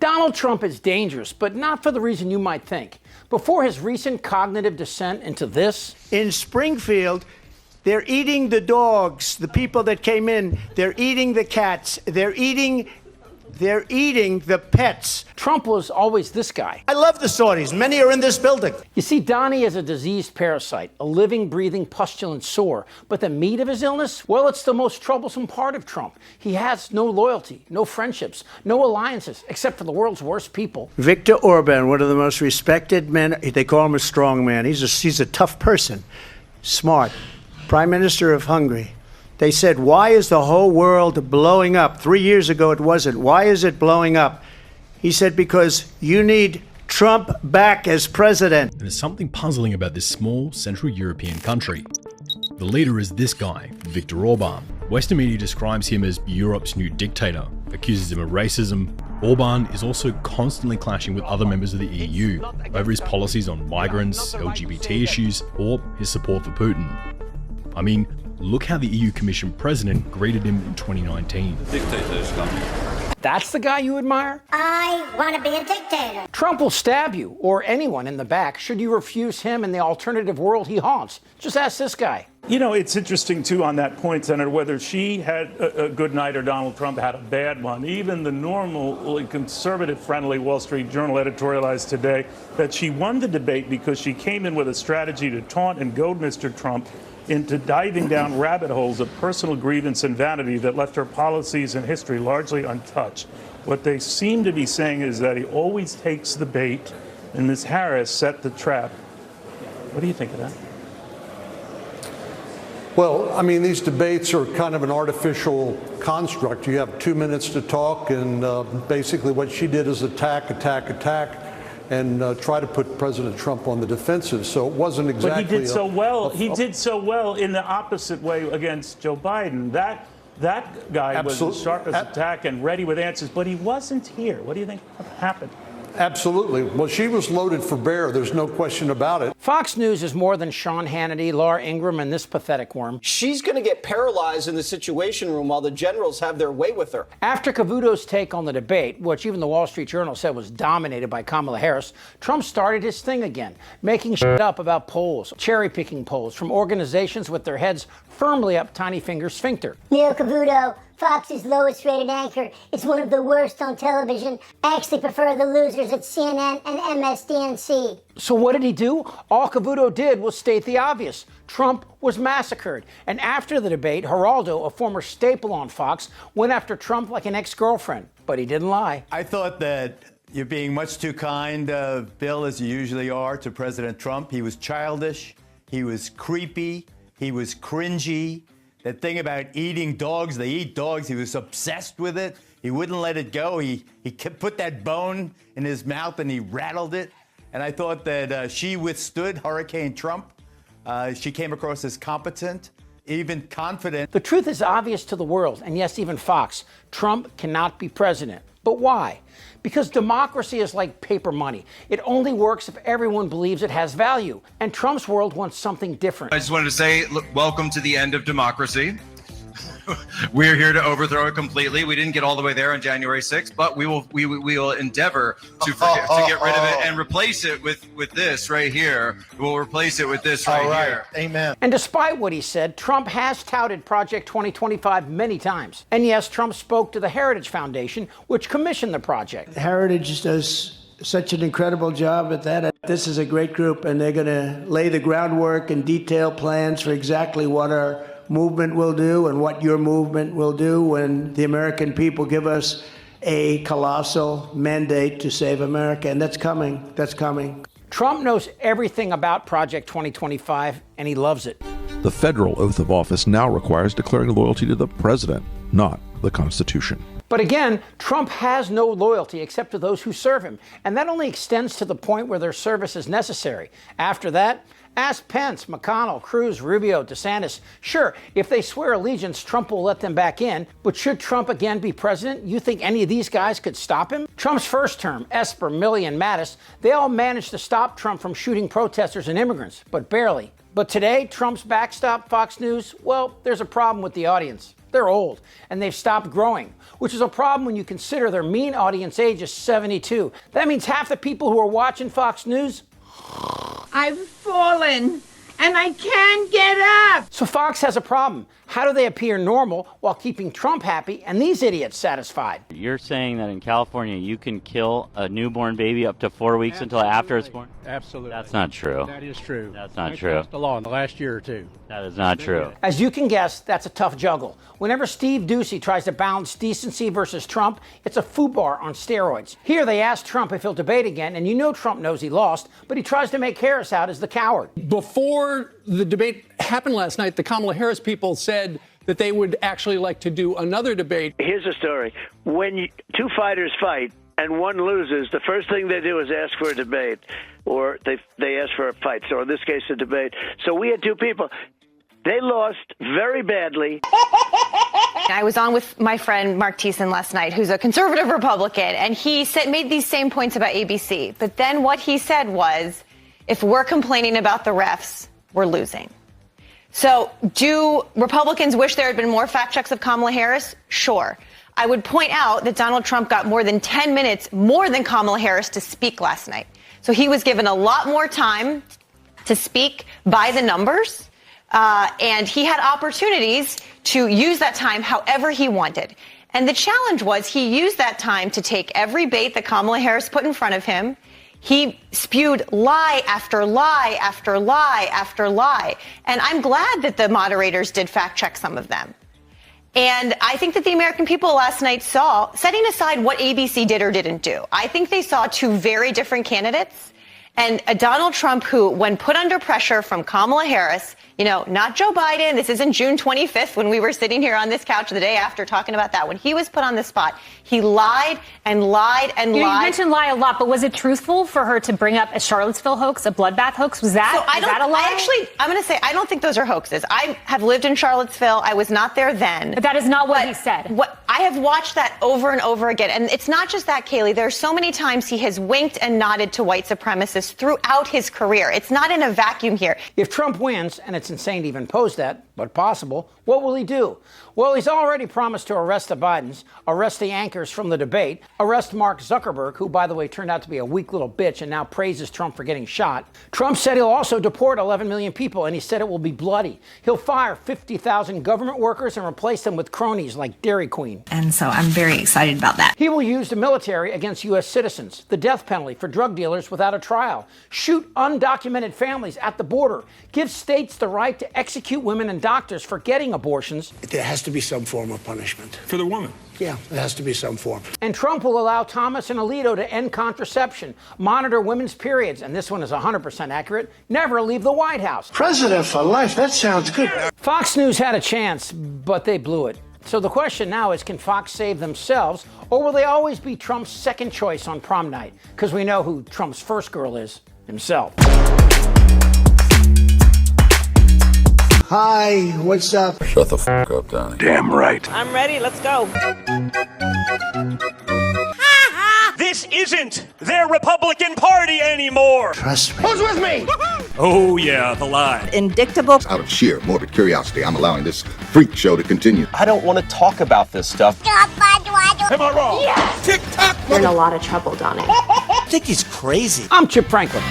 Donald Trump is dangerous, but not for the reason you might think. Before his recent cognitive descent into this, in Springfield, they're eating the dogs, the people that came in. They're eating the cats. They're eating the pets. Trump was always this guy. I love the Saudis. Many are in this building. You see, Donnie is a diseased parasite, a living, breathing, pustulant sore. But the meat of his illness? Well, it's the most troublesome part of Trump. He has no loyalty, no friendships, no alliances, except for the world's worst people. Viktor Orban, one of the most respected men. They call him a strong man. He's a tough person, smart. Prime Minister of Hungary. They said, why is the whole world blowing up? 3 years ago it wasn't. Why is it blowing up? He said, because you need Trump back as president. And there's something puzzling about this small Central European country. The leader is this guy, Viktor Orban. Western media describes him as Europe's new dictator, accuses him of racism. Orban is also constantly clashing with other members of the EU over his policies on migrants, LGBT issues, or his support for Putin. I mean, look how the EU Commission president greeted him in 2019. Dictator is coming. That's the guy you admire? I want to be a dictator. Trump will stab you, or anyone in the back, should you refuse him in the alternative world he haunts. Just ask this guy. You know, it's interesting, too, on that point, Senator, whether she had a good night or Donald Trump had a bad one. Even the normally conservative-friendly Wall Street Journal editorialized today that she won the debate because she came in with a strategy to taunt and goad Mr. Trump into diving down rabbit holes of personal grievance and vanity that left her policies and history largely untouched. What they seem to be saying is that he always takes the bait, and Ms. Harris set the trap. What do you think of that? Well, I mean, these debates are kind of an artificial construct. You have 2 minutes to talk, and basically what she did is attack, and try to put President Trump on the defensive. So it wasn't exactly. But he did so well. He did so well in the opposite way against Joe Biden. That guy was as sharp as attack and ready with answers, but he wasn't here. What do you think happened? Absolutely. Well, she was loaded for bear. There's no question about it. Fox News is more than Sean Hannity, Laura Ingraham, and this pathetic worm. She's going to get paralyzed in the Situation Room while the generals have their way with her. After Cavuto's take on the debate, which even the Wall Street Journal said was dominated by Kamala Harris, Trump started his thing again, making shit up about polls, cherry-picking polls from organizations with their heads firmly up Tiny Finger Sphincter. Neil Cavuto, Fox's lowest rated anchor. It's one of the worst on television. I actually prefer the losers at CNN and MSDNC. So what did he do? All Cavuto did was state the obvious. Trump was massacred. And after the debate, Geraldo, a former staple on Fox, went after Trump like an ex-girlfriend. But he didn't lie. I thought that you're being much too kind, Bill, as you usually are, to President Trump. He was childish. He was creepy. He was cringy. That thing about eating dogs, they eat dogs, he was obsessed with it. He wouldn't let it go. He put that bone in his mouth and he rattled it. And I thought that she withstood Hurricane Trump. She came across as competent, even confident. The truth is obvious to the world, and yes, even Fox. Trump cannot be president. But why? Because democracy is like paper money. It only works if everyone believes it has value. And Trump's world wants something different. I just wanted to say, look, welcome to the end of democracy. We're here to overthrow it completely. We didn't get all the way there on January 6th, but we will endeavor to get rid of it and replace it with this right here. We'll replace it with this right here. Amen. And despite what he said, Trump has touted Project 2025 many times. And yes, Trump spoke to the Heritage Foundation, which commissioned the project. Heritage does such an incredible job at that. This is a great group, and they're going to lay the groundwork and detail plans for exactly what our movement will do and what your movement will do when the American people give us a colossal mandate to save America. And that's coming. That's coming. Trump knows everything about Project 2025, and he loves it. The federal oath of office now requires declaring loyalty to the president, not the Constitution. But again, Trump has no loyalty except to those who serve him, and that only extends to the point where their service is necessary. After that, ask Pence, McConnell, Cruz, Rubio, DeSantis. Sure, if they swear allegiance, Trump will let them back in. But should Trump again be president, you think any of these guys could stop him? Trump's first term, Esper, Milley, and Mattis, they all managed to stop Trump from shooting protesters and immigrants, but barely. But today, Trump's backstop, Fox News, well, there's a problem with the audience. They're old, and they've stopped growing, which is a problem when you consider their mean audience age is 72. That means half the people who are watching Fox News, I've fallen, and I can't get up. So Fox has a problem. How do they appear normal while keeping Trump happy and these idiots satisfied? You're saying that in California you can kill a newborn baby up to 4 weeks until after it's born? Absolutely. That's not true. That is true. That's not true. Passed a law in the last year or two. That is not true. As you can guess, that's a tough juggle. Whenever Steve Doocy tries to balance decency versus Trump, it's a FUBAR on steroids. Here they ask Trump if he'll debate again, and you know Trump knows he lost, but he tries to make Harris out as the coward. Before the debate happened last night, the Kamala Harris people said that they would actually like to do another debate. Here's a story. When two fighters fight and one loses, the first thing they do is ask for a debate, or they ask for a fight. So in this case, a debate. So we had two people. They lost very badly. I was on with my friend Mark Thiessen last night, who's a conservative Republican, and he made these same points about ABC. But then what he said was, if we're complaining about the refs, we're losing. So do Republicans wish there had been more fact checks of Kamala Harris? Sure. I would point out that Donald Trump got more than 10 minutes more than Kamala Harris to speak last night. So he was given a lot more time to speak by the numbers, and he had opportunities to use that time however he wanted. And the challenge was he used that time to take every bait that Kamala Harris put in front of him. He spewed lie after lie after lie after lie. And I'm glad that the moderators did fact check some of them. And I think that the American people last night saw, setting aside what ABC did or didn't do, I think they saw two very different candidates. And a Donald Trump who, when put under pressure from Kamala Harris, not Joe Biden. This isn't June 25th when we were sitting here on this couch the day after talking about that. When he was put on the spot, he lied and lied and lied. You mentioned lie a lot, but was it truthful for her to bring up a Charlottesville hoax, a bloodbath hoax? Was that a lie? I'm going to say, I don't think those are hoaxes. I have lived in Charlottesville. I was not there then. But that is not what he said. I have watched that over and over again. And it's not just that, Kaylee. There are so many times he has winked and nodded to white supremacists throughout his career. It's not in a vacuum here. If Trump wins, and it's insane to even pose that, but possible, what will he do? Well, he's already promised to arrest the Bidens, arrest the anchors from the debate, arrest Mark Zuckerberg, who, by the way, turned out to be a weak little bitch and now praises Trump for getting shot. Trump said he'll also deport 11 million people, and he said it will be bloody. He'll fire 50,000 government workers and replace them with cronies like Dairy Queen. And so I'm very excited about that. He will use the military against U.S. citizens, the death penalty for drug dealers without a trial, shoot undocumented families at the border, give states the right to execute women and doctors for getting abortions. There has to be some form of punishment. For the woman. Yeah, there has to be some form. And Trump will allow Thomas and Alito to end contraception, monitor women's periods, and this one is 100% accurate, never leave the White House. President for life, that sounds good. Fox News had a chance, but they blew it. So the question now is, can Fox save themselves, or will they always be Trump's second choice on prom night? Because we know who Trump's first girl is, himself. Hi, what's up? Shut the fuck up, Donnie. Damn right. I'm ready. Let's go. This isn't their Republican Party anymore. Trust me. Who's with me? Oh, yeah, the lie. Indictable. Out of sheer morbid curiosity, I'm allowing this freak show to continue. I don't want to talk about this stuff. Am I wrong? Yes. Tick-tock. You're in a lot of trouble, Donnie. I think he's crazy. I'm Chip Franklin.